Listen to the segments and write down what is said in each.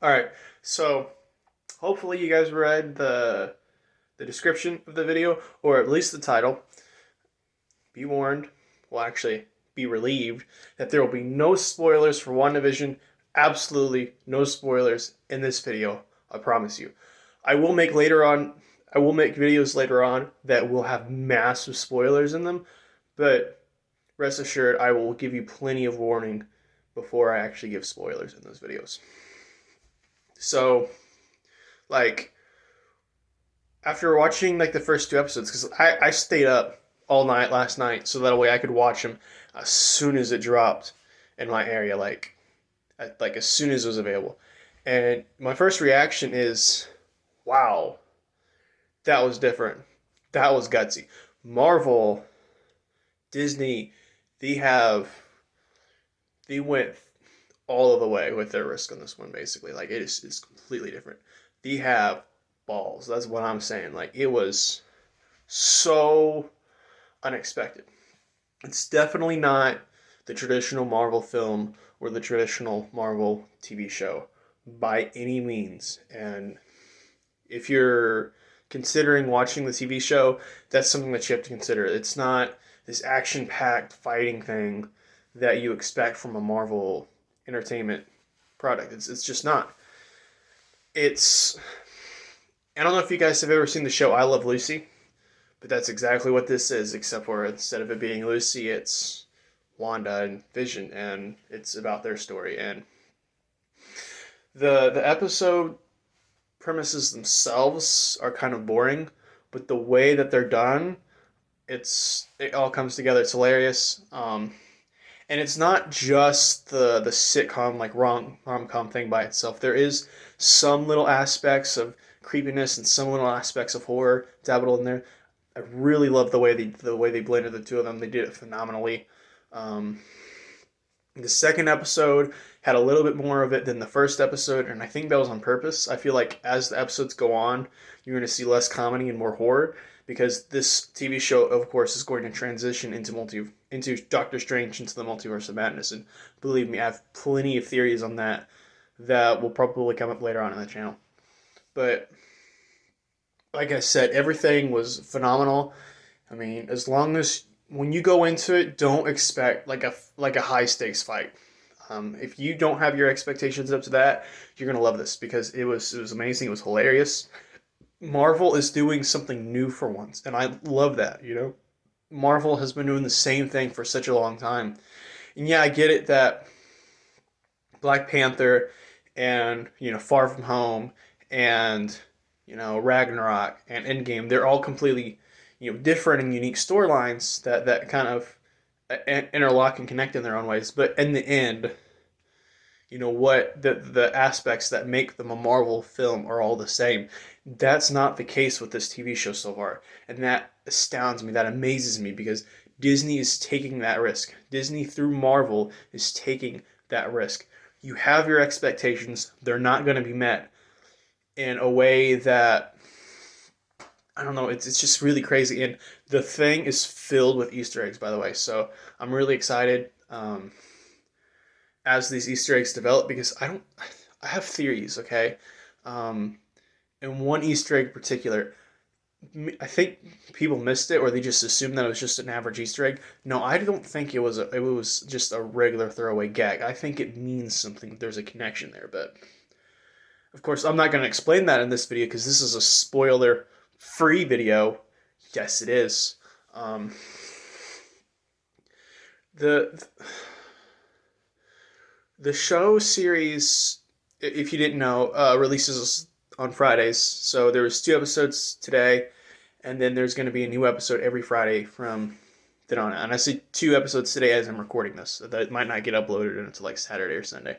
All right. So hopefully you guys read the description of the video, or at least the title. Be warned, well, actually, be relieved that there will be no spoilers for WandaVision. Absolutely no spoilers in this video. I promise you. I will make later on. I will make videos later on that will have massive spoilers in them, but rest assured, I will give you plenty of warning before I actually give spoilers in those videos. So, like, after watching like the first two episodes, because I stayed up all night last night so that way I could watch them as soon as it dropped in my area, like as soon as it was available. And my first reaction is, wow, that was different. That was gutsy. Marvel, Disney, they have they went all of the way with their risk on this one. Basically, like it's completely different. They have balls. That's what I'm saying. Like it was so unexpected. It's definitely not the traditional Marvel film or the traditional Marvel TV show by any means. And if you're considering watching the TV show, that's something that you have to consider. It's not this action packed fighting thing that you expect from a Marvel entertainment product. It's just not. It's I don't know if you guys have ever seen the show I Love Lucy, but that's exactly what this is, except for instead of it being Lucy, it's Wanda and Vision, and it's about their story. And the episode premises themselves are kind of boring, but the way that they're done, it all comes together. It's hilarious. And it's not just the sitcom like rom com thing by itself. There is some little aspects of creepiness and some little aspects of horror dabbled in there. I really love the way they blended the two of them. They did it phenomenally. Um, the second episode had a little bit more of it than the first episode, and I think that was on purpose. I feel like as the episodes go on, you're going to see less comedy and more horror because this TV show, of course, is going to transition into Doctor Strange into the Multiverse of Madness, and believe me, I have plenty of theories on that will probably come up later on in the channel. But like I said, everything was phenomenal. I mean, as long as when you go into it, don't expect like a high stakes fight. If you don't have your expectations up to that, you're gonna love this because it was amazing. It was hilarious. Marvel is doing something new for once, and I love that. Marvel has been doing the same thing for such a long time. And yeah, I get it that Black Panther and Far From Home and Ragnarok and Endgame, they're all completely different and unique storylines that kind of interlock and connect in their own ways. But in the end, what the aspects that make them a Marvel film are all the same. That's not the case with this TV show so far, and that astounds me. That amazes me because Disney is taking that risk. Disney through Marvel is taking that risk. You have your expectations; they're not going to be met in a way that I don't know. It's just really crazy, and the thing is filled with Easter eggs, by the way. So I'm really excited. As these Easter eggs develop because I have theories, okay? Um, and one Easter egg in particular, I think people missed it or they just assumed that it was just an average Easter egg. No, I don't think it was just a regular throwaway gag. I think it means something. There's a connection there, but of course I'm not going to explain that in this video because this is a spoiler free video. Yes, it is. Um, the The show series, if you didn't know, releases on Fridays. So there was two episodes today, and then there's going to be a new episode every Friday from then on. And I see two episodes today as I'm recording this. So that might not get uploaded until like Saturday or Sunday.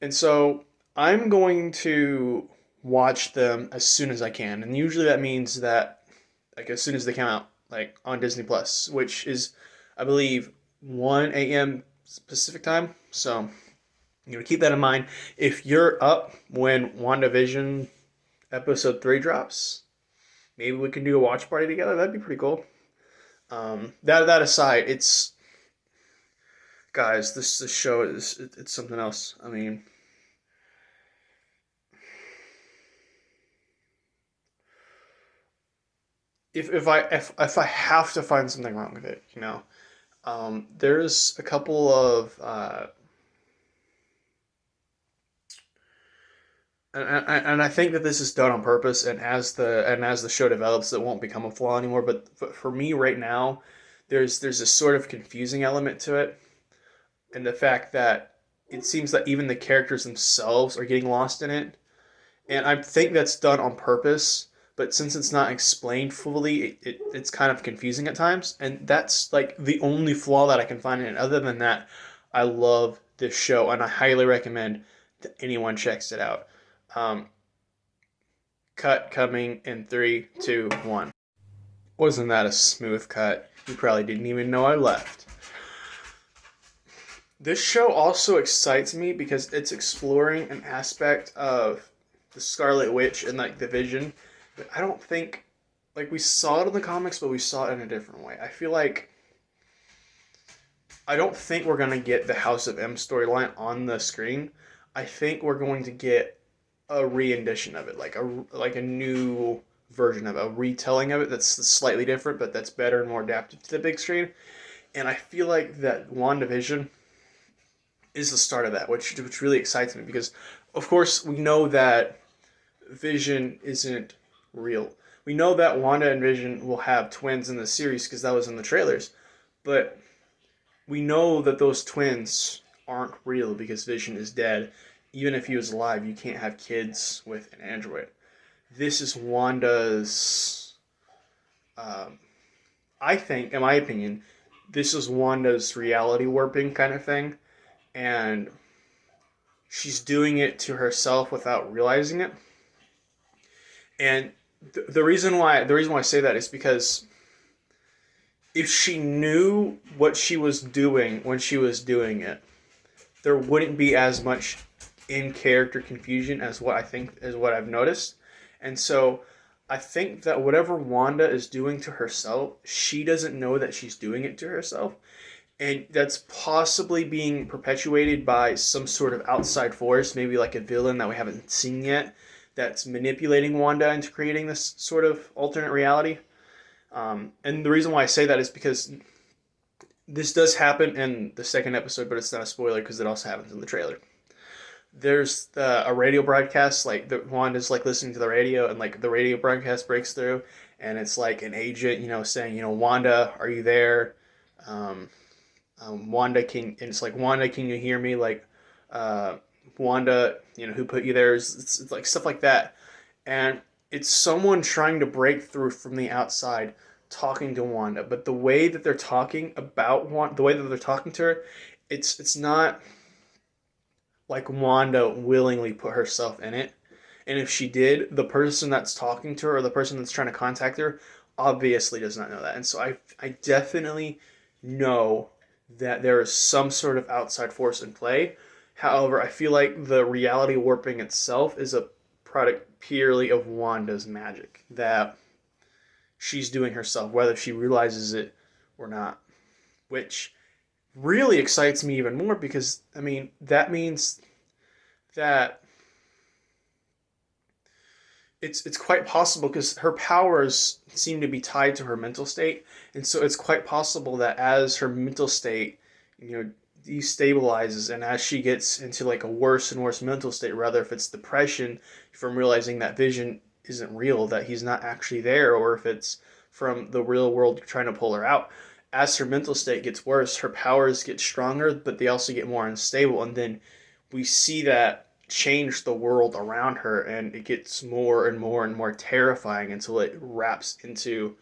And so I'm going to watch them as soon as I can, and usually that means that like as soon as they come out, like on Disney Plus, which is I believe 1 a.m. Pacific time. So keep that in mind. If you're up when WandaVision episode 3 drops, maybe we can do a watch party together. That'd be pretty cool. That aside, it's Guys, this show it's something else. I mean, if I have to find something wrong with it, there's a couple of and I think that this is done on purpose, and as the show develops, it won't become a flaw anymore. But for me right now, there's a sort of confusing element to it, and the fact that it seems that even the characters themselves are getting lost in it, and I think that's done on purpose. But since it's not explained fully, it's kind of confusing at times, and that's like the only flaw that I can find in it. Other than that, I love this show, and I highly recommend that anyone checks it out. Um, cut coming in three, two, one. Wasn't that a smooth cut? You probably didn't even know I left. This show also excites me because it's exploring an aspect of the Scarlet Witch and like the Vision, but I don't think like we saw it in the comics, but we saw it in a different way. I feel like I don't think we're gonna get the House of M storyline on the screen. I think we're going to get a re-edition of it, like a new version of it, a retelling of it that's slightly different, but that's better and more adapted to the big screen. And I feel like that WandaVision is the start of that, which really excites me because, of course, we know that Vision isn't real. We know that Wanda and Vision will have twins in the series because that was in the trailers, but we know that those twins aren't real because Vision is dead. Even if he was alive, you can't have kids with an android. This is Wanda's. Um, I think, in my opinion, this is Wanda's reality warping kind of thing, and she's doing it to herself without realizing it. And the reason why I say that is because if she knew what she was doing when she was doing it, there wouldn't be as much in character confusion as what I've noticed. And so I think that whatever Wanda is doing to herself, she doesn't know that she's doing it to herself. And that's possibly being perpetuated by some sort of outside force, maybe like a villain that we haven't seen yet, that's manipulating Wanda into creating this sort of alternate reality. And the reason why I say that is because this does happen in the second episode, but it's not a spoiler because it also happens in the trailer. There's a radio broadcast, like the Wanda's like listening to the radio, and like the radio broadcast breaks through, and it's like an agent, saying, Wanda, are you there? Um, Wanda, and it's like, Wanda, can you hear me? Like, uh, Wanda, who put you there? It's like stuff like that, and it's someone trying to break through from the outside, talking to Wanda. But the way that they're talking about Wanda, the way that they're talking to her, it's not like Wanda willingly put herself in it. And if she did, the person that's talking to her or the person that's trying to contact her obviously does not know that. And so I definitely know that there is some sort of outside force in play. However, I feel like the reality warping itself is a product purely of Wanda's magic that she's doing herself, whether she realizes it or not. Which really excites me even more because, I mean, that means that it's quite possible because her powers seem to be tied to her mental state, and so it's quite possible that as her mental state, destabilizes, and as she gets into like a worse and worse mental state, rather if it's depression from realizing that Vision isn't real, that he's not actually there, or if it's from the real world trying to pull her out. As her mental state gets worse, her powers get stronger, but they also get more unstable, and then we see that change the world around her, and it gets more and more and more terrifying until it wraps into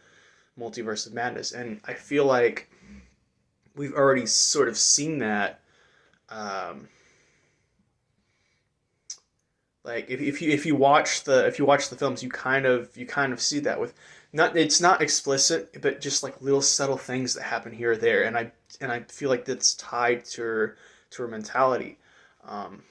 Multiverse of Madness. And I feel like we've already sort of seen that. Um, like if you watch the films, you kind of see that with not it's not explicit, but just like little subtle things that happen here or there, and I feel like that's tied to her mentality. Um,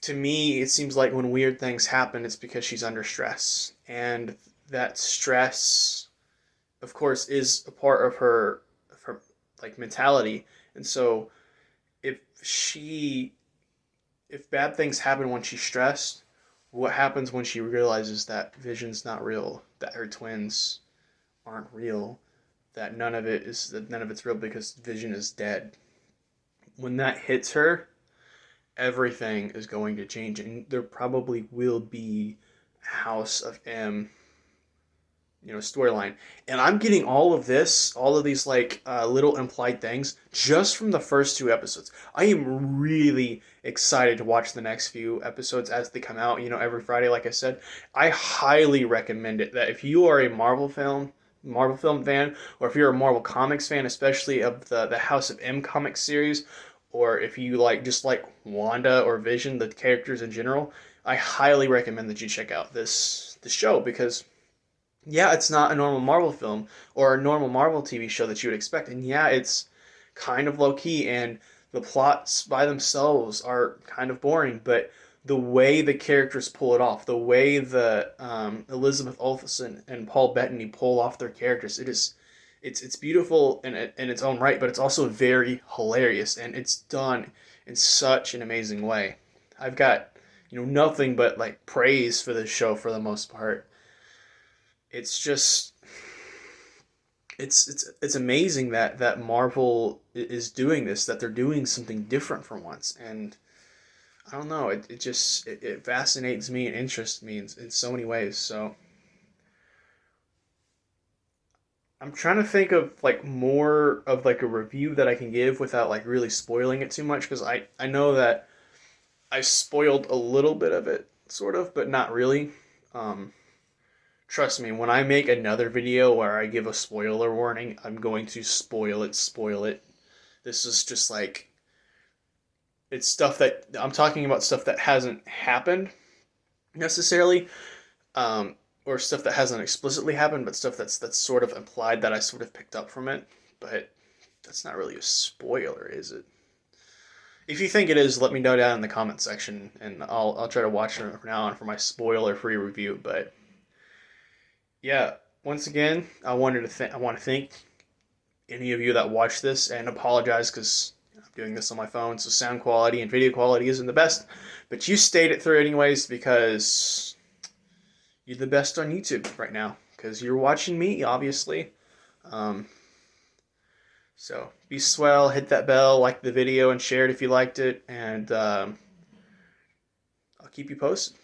to me, it seems like when weird things happen, it's because she's under stress, and that stress of course, is a part of her like mentality. And so if she if bad things happen when she's stressed, what happens when she realizes that Vision's not real, that her twins aren't real, that none of it's real because Vision is dead. When that hits her, everything is going to change, and there probably will be House of M, storyline. And I'm getting all of these like little implied things just from the first two episodes. I am really excited to watch the next few episodes as they come out, every Friday, like I said. I highly recommend it, that if you are a Marvel film fan, or if you're a Marvel Comics fan, especially of the House of M comic series, or if you like Wanda or Vision, the characters in general, I highly recommend that you check out this show, because yeah, it's not a normal Marvel film or a normal Marvel TV show that you would expect. And yeah, it's kind of low key, and the plots by themselves are kind of boring, but the way the characters pull it off, the way the Elizabeth Olsen and Paul Bettany pull off their characters, it's beautiful in its own right, but it's also very hilarious, and it's done in such an amazing way. I've got nothing but like praise for this show for the most part. It's just it's amazing that Marvel is doing this, that they're doing something different for once. And I don't know, it fascinates me and interests me in so many ways. So I'm trying to think of like more of like a review that I can give without like really spoiling it too much, because I know that I spoiled a little bit of it, sort of, but not really. um Trust me, when I make another video where I give a spoiler warning, I'm going to spoil it. This is just like, it's stuff that I'm talking about, stuff that hasn't happened necessarily, or stuff that hasn't explicitly happened, but stuff that's sort of implied, that I sort of picked up from it. But that's not really a spoiler, is it? If you think it is, let me know down in the comment section, and I'll try to watch it from now on for my spoiler-free review. But yeah, once again, I want to thank any of you that watch this, and apologize because I'm doing this on my phone, so sound quality and video quality isn't the best. But you stayed it through anyways, because you're the best on YouTube right now, because you're watching me, obviously. Um, so be swell, hit that bell, like the video, and share it if you liked it, and I'll keep you posted.